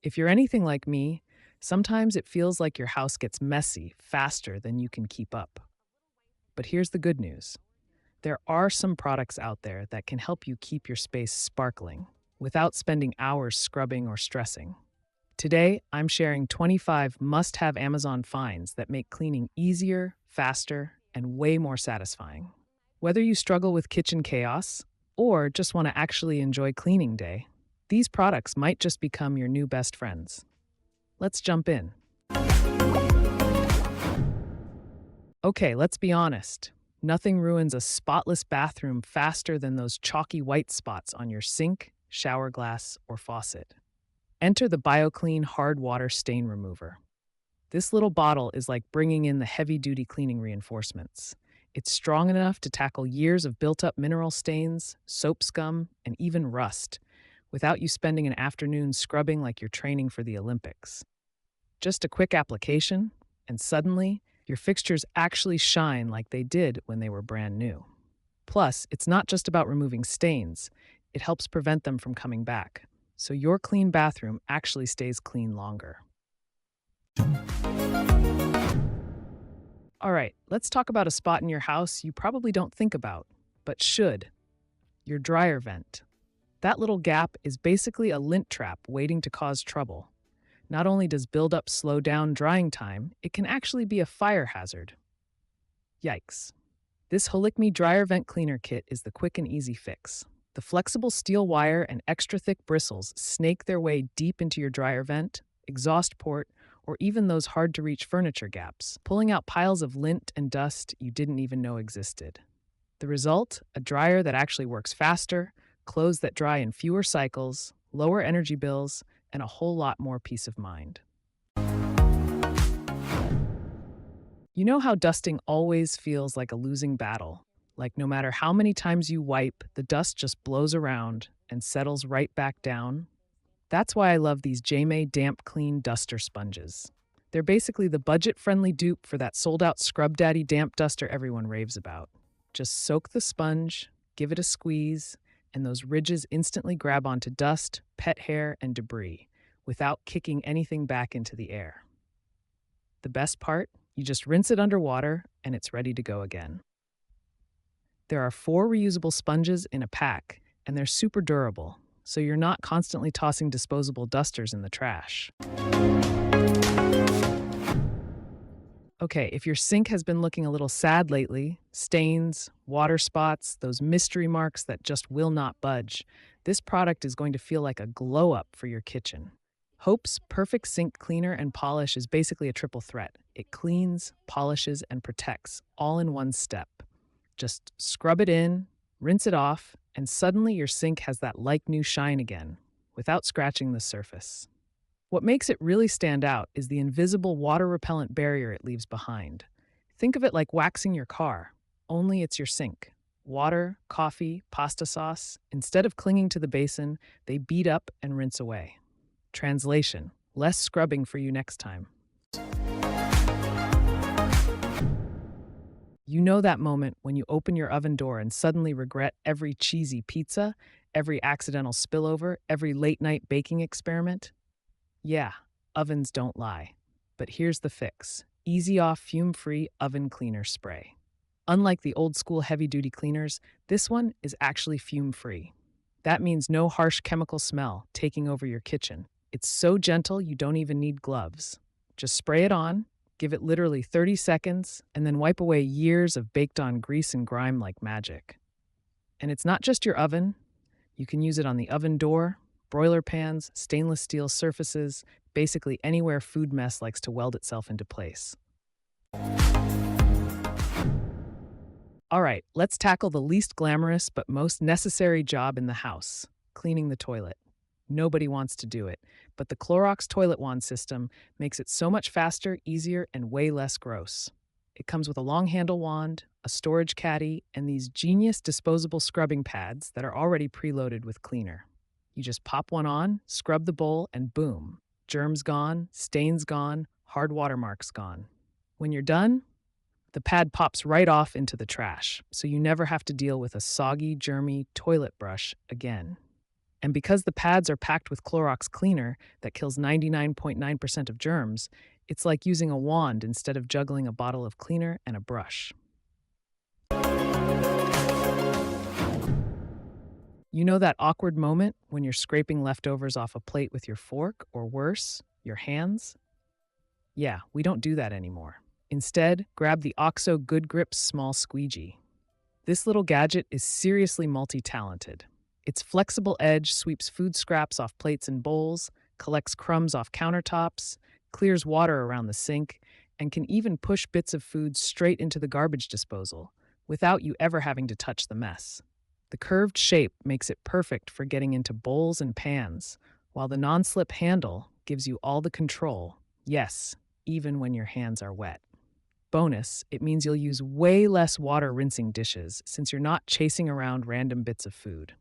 If you're anything like me, sometimes it feels like your house gets messy faster than you can keep up. But here's the good news. There are some products out there that can help you keep your space sparkling without spending hours scrubbing or stressing. Today, I'm sharing 25 must have Amazon finds that make cleaning easier, faster, and way more satisfying. Whether you struggle with kitchen chaos or just want to actually enjoy cleaning day, these products might just become your new best friends. Let's jump in. Okay, let's be honest. Nothing ruins a spotless bathroom faster than those chalky white spots on your sink, shower glass, or faucet. Enter the Bioclean Hard Water Stain Remover. This little bottle is like bringing in the heavy-duty cleaning reinforcements. It's strong enough to tackle years of built-up mineral stains, soap scum, and even rust, without you spending an afternoon scrubbing like you're training for the Olympics. Just a quick application, and suddenly, your fixtures actually shine like they did when they were brand new. Plus, it's not just about removing stains, it helps prevent them from coming back, so your clean bathroom actually stays clean longer. All right, let's talk about a spot in your house you probably don't think about, but should: your dryer vent. That little gap is basically a lint trap waiting to cause trouble. Not only does buildup slow down drying time, it can actually be a fire hazard. Yikes. This Holikme dryer vent cleaner kit is the quick and easy fix. The flexible steel wire and extra thick bristles snake their way deep into your dryer vent, exhaust port, or even those hard-to-reach furniture gaps, pulling out piles of lint and dust you didn't even know existed. The result? A dryer that actually works faster, clothes that dry in fewer cycles, lower energy bills, and a whole lot more peace of mind. You know how dusting always feels like a losing battle? Like no matter how many times you wipe, the dust just blows around and settles right back down? That's why I love these Jeymei Damp Clean Duster Sponges. They're basically the budget-friendly dupe for that sold-out Scrub Daddy damp duster everyone raves about. Just soak the sponge, give it a squeeze, and those ridges instantly grab onto dust, pet hair, and debris without kicking anything back into the air. The best part? You just rinse it under water and it's ready to go again. There are 4 reusable sponges in a pack, and they're super durable, so you're not constantly tossing disposable dusters in the trash. Okay, if your sink has been looking a little sad lately, stains, water spots, those mystery marks that just will not budge, this product is going to feel like a glow up for your kitchen. Hope's Perfect Sink Cleaner and Polish is basically a triple threat. It cleans, polishes, and protects all in one step. Just scrub it in, rinse it off, and suddenly your sink has that like-new shine again, without scratching the surface. What makes it really stand out is the invisible water-repellent barrier it leaves behind. Think of it like waxing your car, only it's your sink. Water, coffee, pasta sauce, instead of clinging to the basin, they bead up and rinse away. Translation: less scrubbing for you next time. You know that moment when you open your oven door and suddenly regret every cheesy pizza, every accidental spillover, every late-night baking experiment? Yeah, ovens don't lie. But here's the fix: Easy Off Fume-Free Oven Cleaner Spray. Unlike the old-school heavy-duty cleaners, this one is actually fume-free. That means no harsh chemical smell taking over your kitchen. It's so gentle you don't even need gloves. Just spray it on, give it literally 30 seconds, and then wipe away years of baked-on grease and grime like magic. And it's not just your oven. You can use it on the oven door, broiler pans, stainless steel surfaces, basically anywhere food mess likes to weld itself into place. All right, let's tackle the least glamorous but most necessary job in the house: cleaning the toilet. Nobody wants to do it, but the Clorox toilet wand system makes it so much faster, easier, and way less gross. It comes with a long handle wand, a storage caddy, and these genius disposable scrubbing pads that are already preloaded with cleaner. You just pop one on, scrub the bowl, and boom. Germs gone, stains gone, hard watermarks gone. When you're done, the pad pops right off into the trash, so you never have to deal with a soggy, germy toilet brush again. And because the pads are packed with Clorox cleaner that kills 99.9% of germs, it's like using a wand instead of juggling a bottle of cleaner and a brush. You know that awkward moment when you're scraping leftovers off a plate with your fork, or worse, your hands? Yeah, we don't do that anymore. Instead, grab the OXO Good Grips Small Squeegee. This little gadget is seriously multi-talented. Its flexible edge sweeps food scraps off plates and bowls, collects crumbs off countertops, clears water around the sink, and can even push bits of food straight into the garbage disposal without you ever having to touch the mess. The curved shape makes it perfect for getting into bowls and pans, while the non-slip handle gives you all the control, yes, even when your hands are wet. Bonus, it means you'll use way less water rinsing dishes since you're not chasing around random bits of food.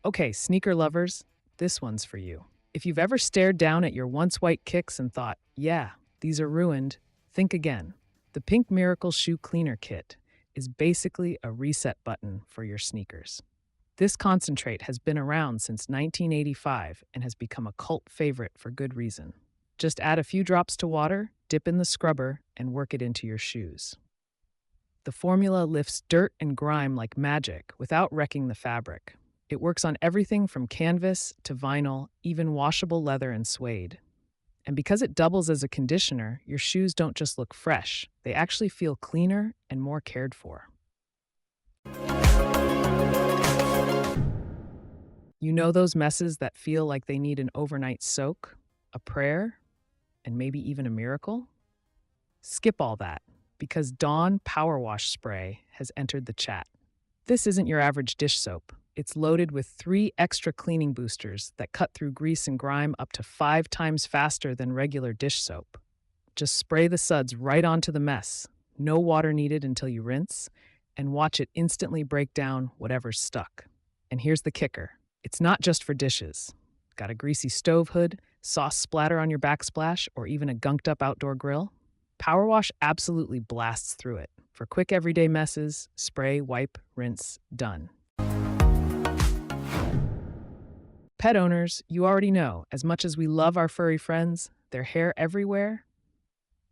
Okay, sneaker lovers, this one's for you. If you've ever stared down at your once white kicks and thought, yeah, these are ruined, think again. The Pink Miracle Shoe Cleaner Kit is basically a reset button for your sneakers. This concentrate has been around since 1985 and has become a cult favorite for good reason. Just add a few drops to water, dip in the scrubber, and work it into your shoes. The formula lifts dirt and grime like magic without wrecking the fabric. It works on everything from canvas to vinyl, even washable leather and suede. And because it doubles as a conditioner, your shoes don't just look fresh, they actually feel cleaner and more cared for. You know those messes that feel like they need an overnight soak, a prayer, and maybe even a miracle? Skip all that, because Dawn Powerwash Spray has entered the chat. This isn't your average dish soap. It's loaded with 3 extra cleaning boosters that cut through grease and grime up to 5 times faster than regular dish soap. Just spray the suds right onto the mess, no water needed until you rinse, and watch it instantly break down whatever's stuck. And here's the kicker. It's not just for dishes. Got a greasy stove hood, sauce splatter on your backsplash, or even a gunked-up outdoor grill? Powerwash absolutely blasts through it. For quick everyday messes, spray, wipe, rinse, done. Pet owners, you already know, as much as we love our furry friends, their hair everywhere?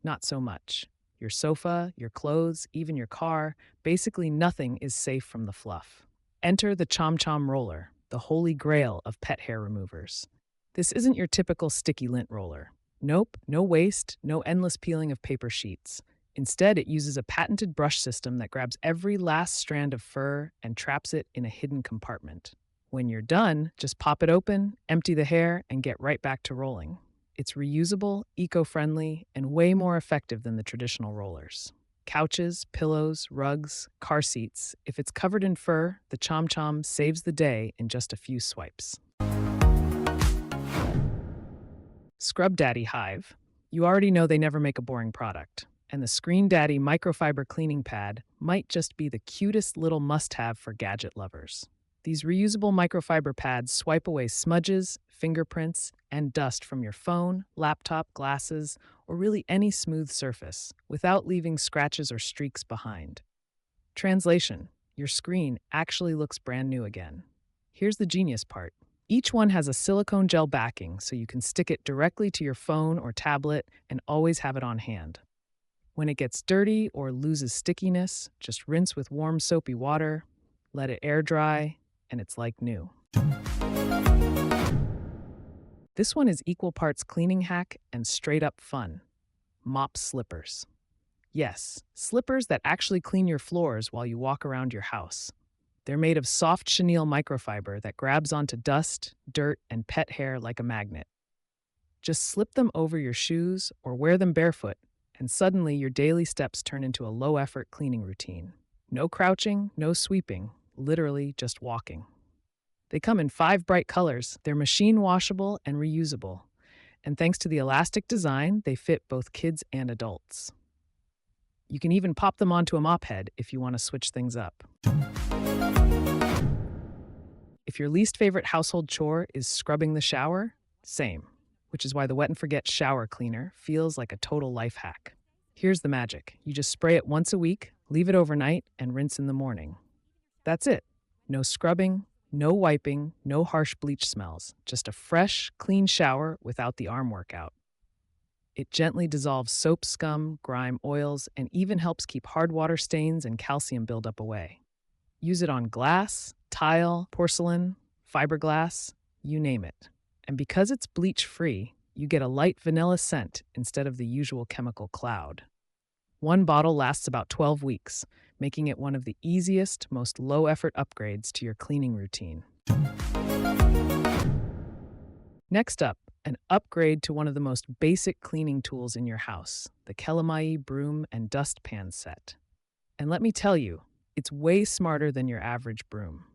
Not so much. Your sofa, your clothes, even your car, basically nothing is safe from the fluff. Enter the ChomChom roller, the holy grail of pet hair removers. This isn't your typical sticky lint roller. Nope, no waste, no endless peeling of paper sheets. Instead, it uses a patented brush system that grabs every last strand of fur and traps it in a hidden compartment. When you're done, just pop it open, empty the hair, and get right back to rolling. It's reusable, eco-friendly, and way more effective than the traditional rollers. Couches, pillows, rugs, car seats. If it's covered in fur, the ChomChom saves the day in just a few swipes. Scrub Daddy Hive. You already know they never make a boring product. And the Screen Daddy Microfiber Cleaning Pad might just be the cutest little must-have for gadget lovers. These reusable microfiber pads swipe away smudges, fingerprints, and dust from your phone, laptop, glasses, or really any smooth surface without leaving scratches or streaks behind. Translation: your screen actually looks brand new again. Here's the genius part. Each one has a silicone gel backing so you can stick it directly to your phone or tablet and always have it on hand. When it gets dirty or loses stickiness, just rinse with warm soapy water, let it air dry, and it's like new. This one is equal parts cleaning hack and straight up fun. Mop slippers. Yes, slippers that actually clean your floors while you walk around your house. They're made of soft chenille microfiber that grabs onto dust, dirt, and pet hair like a magnet. Just slip them over your shoes or wear them barefoot, and suddenly your daily steps turn into a low-effort cleaning routine. No crouching, no sweeping, literally just walking. They come in 5 bright colors, they're machine washable and reusable. And thanks to the elastic design, they fit both kids and adults. You can even pop them onto a mop head if you want to switch things up. If your least favorite household chore is scrubbing the shower, same, which is why the Wet and Forget shower cleaner feels like a total life hack. Here's the magic. You just spray it once a week, leave it overnight, and rinse in the morning. That's it. No scrubbing, no wiping, no harsh bleach smells, just a fresh, clean shower without the arm workout. It gently dissolves soap scum, grime, oils, and even helps keep hard water stains and calcium buildup away. Use it on glass, tile, porcelain, fiberglass, you name it. And because it's bleach-free, you get a light vanilla scent instead of the usual chemical cloud. One bottle lasts about 12 weeks, making it one of the easiest, most low-effort upgrades to your cleaning routine. Next up, an upgrade to one of the most basic cleaning tools in your house, the kelamayi Broom and Dustpan Set. And let me tell you, it's way smarter than your average broom.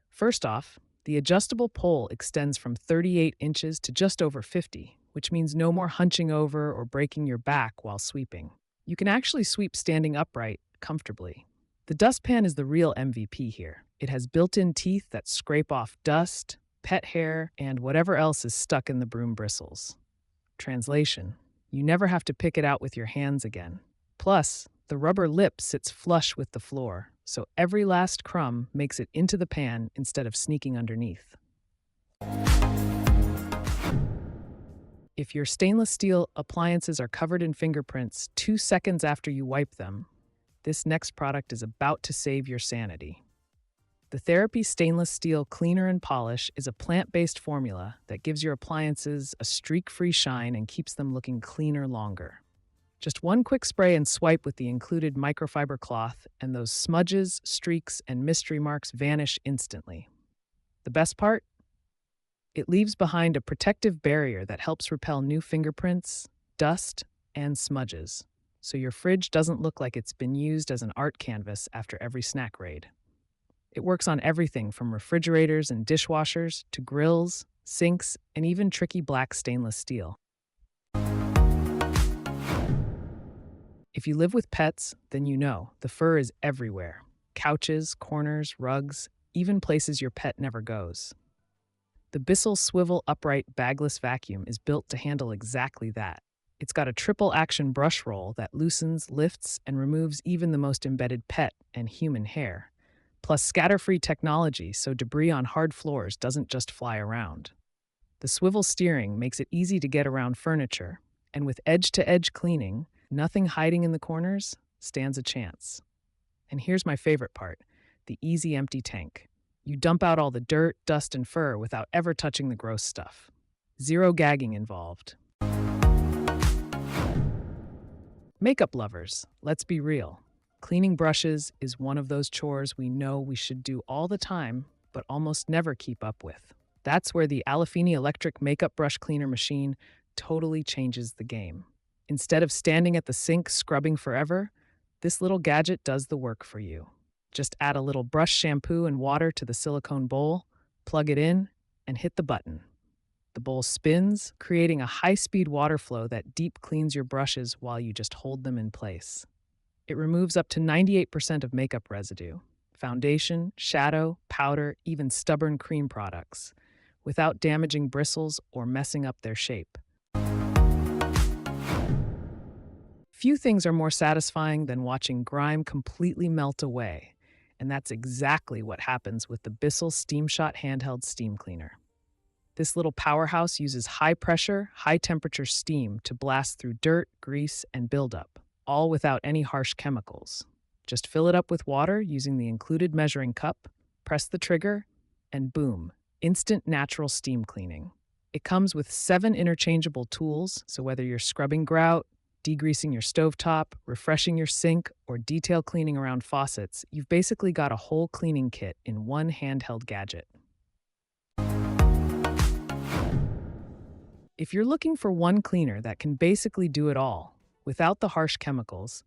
First off, the adjustable pole extends from 38 inches to just over 50, which means no more hunching over or breaking your back while sweeping. You can actually sweep standing upright comfortably. The dustpan is the real MVP here. It has built-in teeth that scrape off dust, pet hair, and whatever else is stuck in the broom bristles. Translation: you never have to pick it out with your hands again. Plus, the rubber lip sits flush with the floor, so every last crumb makes it into the pan instead of sneaking underneath. If your stainless steel appliances are covered in fingerprints 2 seconds after you wipe them, this next product is about to save your sanity. The Therapy Stainless Steel Cleaner and Polish is a plant-based formula that gives your appliances a streak-free shine and keeps them looking cleaner longer. Just one quick spray and swipe with the included microfiber cloth, and those smudges, streaks, and mystery marks vanish instantly. The best part? It leaves behind a protective barrier that helps repel new fingerprints, dust, and smudges, so your fridge doesn't look like it's been used as an art canvas after every snack raid. It works on everything from refrigerators and dishwashers to grills, sinks, and even tricky black stainless steel. If you live with pets, then you know the fur is everywhere. Couches, corners, rugs, even places your pet never goes. The Bissell Swivel Upright Bagless Vacuum is built to handle exactly that. It's got a triple action brush roll that loosens, lifts, and removes even the most embedded pet and human hair. Plus scatter-free technology so debris on hard floors doesn't just fly around. The swivel steering makes it easy to get around furniture, and with edge-to-edge cleaning, nothing hiding in the corners stands a chance. And here's my favorite part, the easy empty tank. You dump out all the dirt, dust, and fur without ever touching the gross stuff. Zero gagging involved. Makeup lovers, let's be real. Cleaning brushes is one of those chores we know we should do all the time, but almost never keep up with. That's where the Alyfini electric makeup brush cleaner machine totally changes the game. Instead of standing at the sink scrubbing forever, this little gadget does the work for you. Just add a little brush shampoo and water to the silicone bowl, plug it in, and hit the button. The bowl spins, creating a high-speed water flow that deep cleans your brushes while you just hold them in place. It removes up to 98% of makeup residue, foundation, shadow, powder, even stubborn cream products, without damaging bristles or messing up their shape. Few things are more satisfying than watching grime completely melt away, and that's exactly what happens with the Bissell Steam Shot handheld steam cleaner. This little powerhouse uses high-pressure, high-temperature steam to blast through dirt, grease, and buildup, all without any harsh chemicals. Just fill it up with water using the included measuring cup, press the trigger, and boom, instant natural steam cleaning. It comes with 7 interchangeable tools, so whether you're scrubbing grout, degreasing your stovetop, refreshing your sink, or detail cleaning around faucets, you've basically got a whole cleaning kit in one handheld gadget. If you're looking for one cleaner that can basically do it all, without the harsh chemicals,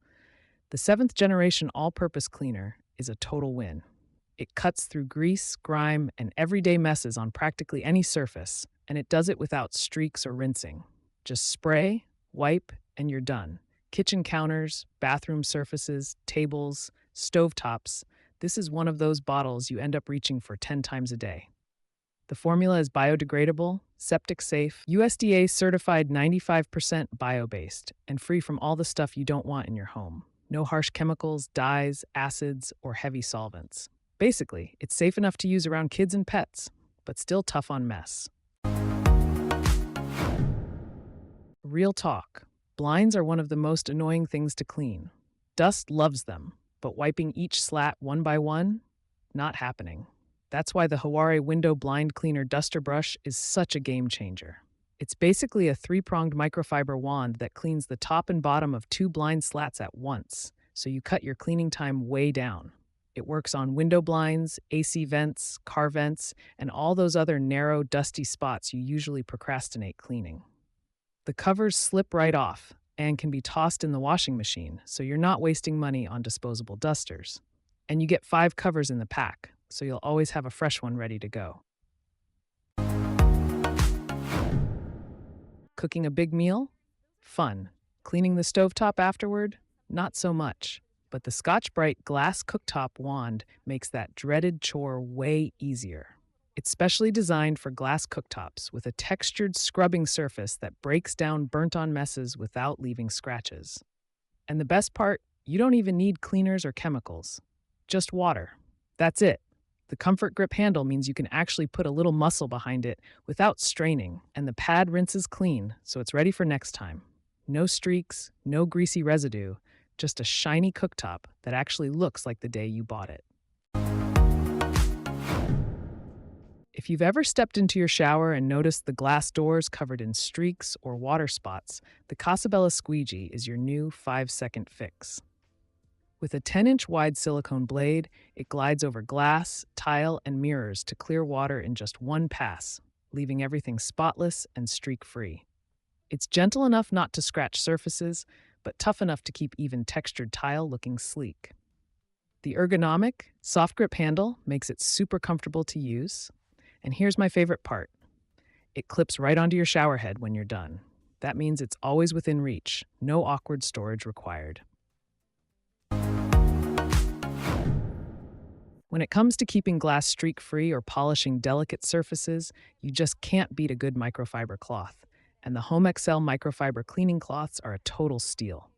the 7th generation all-purpose cleaner is a total win. It cuts through grease, grime, and everyday messes on practically any surface, and it does it without streaks or rinsing. Just spray, wipe, and you're done. Kitchen counters, bathroom surfaces, tables, stovetops, this is one of those bottles you end up reaching for 10 times a day. The formula is biodegradable, septic safe, USDA certified 95% bio-based, and free from all the stuff you don't want in your home. No harsh chemicals, dyes, acids, or heavy solvents. Basically, it's safe enough to use around kids and pets, but still tough on mess. Real talk. Blinds are one of the most annoying things to clean. Dust loves them, but wiping each slat one by one? Not happening. That's why the Hiware Window Blind Cleaner Duster Brush is such a game changer. It's basically a three-pronged microfiber wand that cleans the top and bottom of two blind slats at once, so you cut your cleaning time way down. It works on window blinds, AC vents, car vents, and all those other narrow, dusty spots you usually procrastinate cleaning. The covers slip right off and can be tossed in the washing machine, so you're not wasting money on disposable dusters. And you get 5 covers in the pack, so you'll always have a fresh one ready to go. Cooking a big meal? Fun. Cleaning the stovetop afterward? Not so much. But the Scotch-Brite glass cooktop wand makes that dreaded chore way easier. It's specially designed for glass cooktops with a textured scrubbing surface that breaks down burnt-on messes without leaving scratches. And the best part, you don't even need cleaners or chemicals. Just water. That's it. The comfort grip handle means you can actually put a little muscle behind it without straining, and the pad rinses clean, so it's ready for next time. No streaks, no greasy residue, just a shiny cooktop that actually looks like the day you bought it. If you've ever stepped into your shower and noticed the glass doors covered in streaks or water spots, the Casabella Squeegee is your new 5-second fix. With a 10-inch wide silicone blade, it glides over glass, tile, and mirrors to clear water in just one pass, leaving everything spotless and streak-free. It's gentle enough not to scratch surfaces, but tough enough to keep even textured tile looking sleek. The ergonomic, soft grip handle makes it super comfortable to use. And here's my favorite part. It clips right onto your shower head when you're done. That means it's always within reach, no awkward storage required. When it comes to keeping glass streak-free or polishing delicate surfaces, you just can't beat a good microfiber cloth. And the HOMEXCEL microfiber cleaning cloths are a total steal.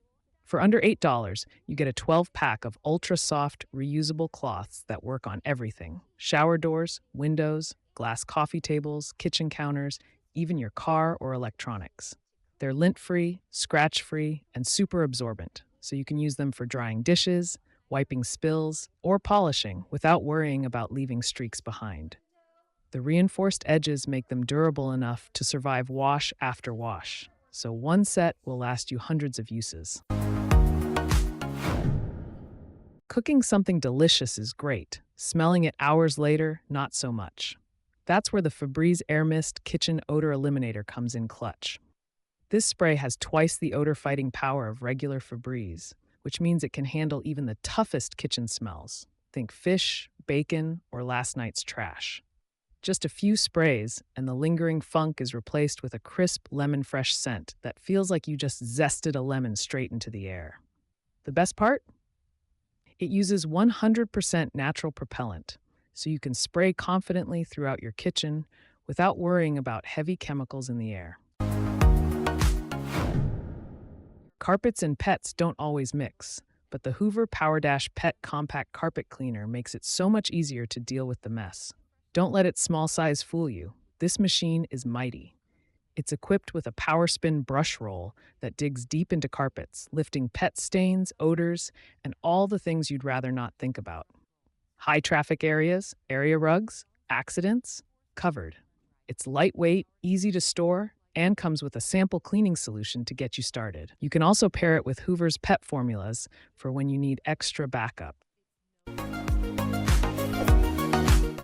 For under $8, you get a 12-pack of ultra-soft, reusable cloths that work on everything: shower doors, windows, glass coffee tables, kitchen counters, even your car or electronics. They're lint-free, scratch-free, and super absorbent, so you can use them for drying dishes, wiping spills, or polishing without worrying about leaving streaks behind. The reinforced edges make them durable enough to survive wash after wash, so one set will last you hundreds of uses. Cooking something delicious is great. Smelling it hours later, not so much. That's where the Febreze Air Mist Kitchen Odor Eliminator comes in clutch. This spray has twice the odor-fighting power of regular Febreze, which means it can handle even the toughest kitchen smells. Think fish, bacon, or last night's trash. Just a few sprays, and the lingering funk is replaced with a crisp lemon-fresh scent that feels like you just zested a lemon straight into the air. The best part? It uses 100% natural propellant, so you can spray confidently throughout your kitchen without worrying about heavy chemicals in the air. Carpets and pets don't always mix, but the Hoover PowerDash Pet Compact Carpet Cleaner makes it so much easier to deal with the mess. Don't let its small size fool you. This machine is mighty. It's equipped with a power spin brush roll that digs deep into carpets, lifting pet stains, odors, and all the things you'd rather not think about. High traffic areas, area rugs, accidents, covered. It's lightweight, easy to store, and comes with a sample cleaning solution to get you started. You can also pair it with Hoover's pet formulas for when you need extra backup.